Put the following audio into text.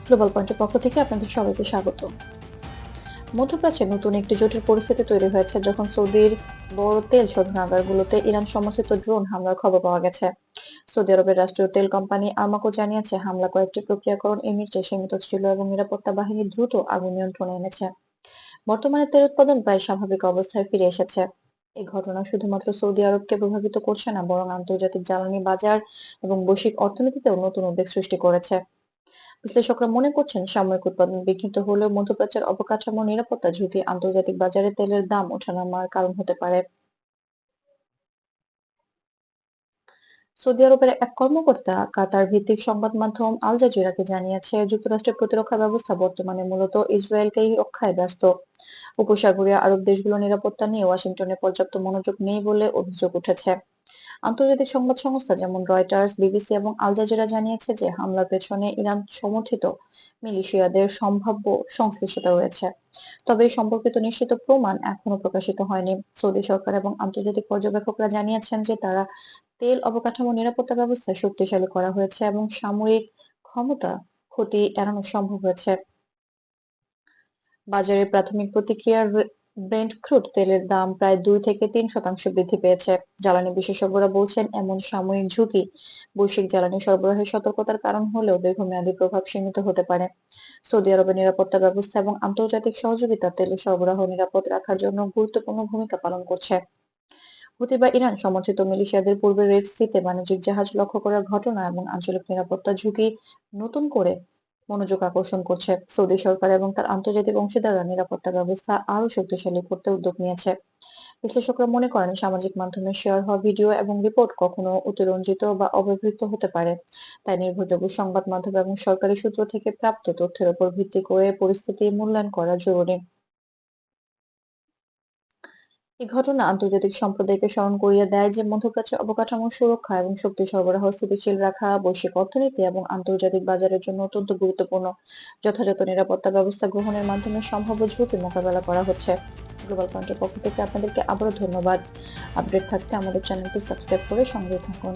Global পয়েন্টের পক্ষ থেকে আপনাদের সবাইকে স্বাগত। মধ্যপ্রাচ্যে নতুন একটি জটিল পরিস্থিতি তৈরি হয়েছে যখন সৌদির বড় তেল শোধনাগারগুলোতে ইরান সমর্থিত ড্রোন হামলার খবর পাওয়া গেছে। সৌদি আরবের রাষ্ট্রীয় তেল কোম্পানি আরমাকো জানিয়েছে হামলা কয়েকটি প্রক্রিয়াকরণ ইউনিটে সীমিত ছিল এবং নিরাপত্তা বাহিনী দ্রুত আগুন নিয়ন্ত্রণে এনেছে। বর্তমানে তেল উৎপাদন প্রায় স্বাভাবিক অবস্থায় ফিরে এসেছে। এই ঘটনা শুধুমাত্র সৌদি আরবকে প্রভাবিত করছে না, বরং আন্তর্জাতিক জ্বালানি বাজার এবং বৈশ্বিক অর্থনীতিতেও নতুন উদ্বেগ সৃষ্টি করেছে। বিশ্লেষকরা মনে করছেন সাময়িক উৎপাদন বিঘ্নিত হলেও মধ্যপ্রাচ্যের অবকাঠামো নিরাপত্তা ঝুঁকি আন্তর্জাতিক বাজারে তেলের দাম ওঠানামার কারণ হতে পারে। সৌদি আরবের এক কর্মকর্তা কাতার ভিত্তিক সংবাদ মাধ্যম আল জাজিরাকে জানিয়েছে যুক্তরাষ্ট্রের প্রতিরক্ষা ব্যবস্থা বর্তমানে মূলত ইসরায়েলকেই রক্ষায় ব্যস্ত। উপসাগরীয় আরব দেশগুলোর নিরাপত্তা নিয়ে ওয়াশিংটনে পর্যাপ্ত মনোযোগ নেই বলে অভিযোগ উঠেছে। আন্তর্জাতিক সংবাদ সংস্থা যেমন রয়টার্স, বিবিসি এবং আল জাজিরা জানিয়েছে যে হামলার পেছনে ইরান সমর্থিত মিলিশিয়াদের সম্ভাব্য সংশ্লিষ্টতা রয়েছে। তবে এই সম্পর্কিত নিশ্চিত প্রমাণ এখনো প্রকাশিত হয়নি। সৌদি সরকার এবং আন্তর্জাতিক পর্যবেক্ষকরা জানিয়েছেন যে তারা তেল অবকাঠামো নিরাপত্তা ব্যবস্থা শক্তিশালী করা হয়েছে এবং সামরিক ক্ষমতা ক্ষতি এড়ানো সম্ভব হয়েছে। বাজারে প্রাথমিক প্রতিক্রিয়ার ব্রেন্ট ক্রুড তেলের দাম প্রায় 2 থেকে 3% বৃদ্ধি পেয়েছে। জ্বালানি বিশেষজ্ঞরা বলছেন এমন সাময়িক ঝুঁকি বৈশ্বিক জ্বালানি সরবরাহের সতর্কতার কারণ হলেও দীর্ঘমেয়াদী প্রভাব সীমিত হতে পারে। সৌদি আরবের নিরাপত্তা ব্যবস্থা এবং আন্তর্জাতিক সহযোগিতা তেলের সরবরাহ নিরাপদ রাখার জন্য গুরুত্বপূর্ণ ভূমিকা পালন করছে। হুতি বা ইরান সমর্থিত মিলিশিয়াদের পূর্বে রেড সিতে বাণিজ্যিক জাহাজ লক্ষ্য করার ঘটনা এবং আঞ্চলিক নিরাপত্তা ঝুঁকি নতুন করে মনোযোগ আকর্ষণ করছে। সৌদি সরকার এবং তার আন্তর্জাতিক অংশীদাররা নিরাপত্তা ব্যবস্থা আরো শক্তিশালী করতে উদ্যোগ নিয়েছে। বিশ্লেষকরা মনে করেন সামাজিক মাধ্যমে শেয়ার হওয়া ভিডিও এবং রিপোর্ট কখনো অতিরঞ্জিত বা অব্যবহৃত হতে পারে। তাই নির্ভরযোগ্য সংবাদ মাধ্যম এবং সরকারি সূত্র থেকে প্রাপ্ত তথ্যের উপর ভিত্তি করে পরিস্থিতি মূল্যায়ন করা জরুরি। এই ঘটনা আন্তর্জাতিক সম্প্রদায়কে স্মরণ করিয়ে দেয় যে মধ্যপ্রাচ্যের অবকাঠামো সুরক্ষা এবং শক্তি সরবরাহ স্থিতিশীল রাখা বৈশ্বিক অর্থনীতি এবং আন্তর্জাতিক বাজারের জন্য অত্যন্ত গুরুত্বপূর্ণ। যথাযথ নিরাপত্তা ব্যবস্থা গ্রহণের মাধ্যমে সম্ভাব্য ঝুঁকি মোকাবেলা করা হচ্ছে। গ্লোবাল পয়েন্টের পক্ষ থেকে আপনাদেরকে আবারও ধন্যবাদ। আপডেট থাকতে আমাদের চ্যানেলটি সাবস্ক্রাইব করে সঙ্গে থাকুন।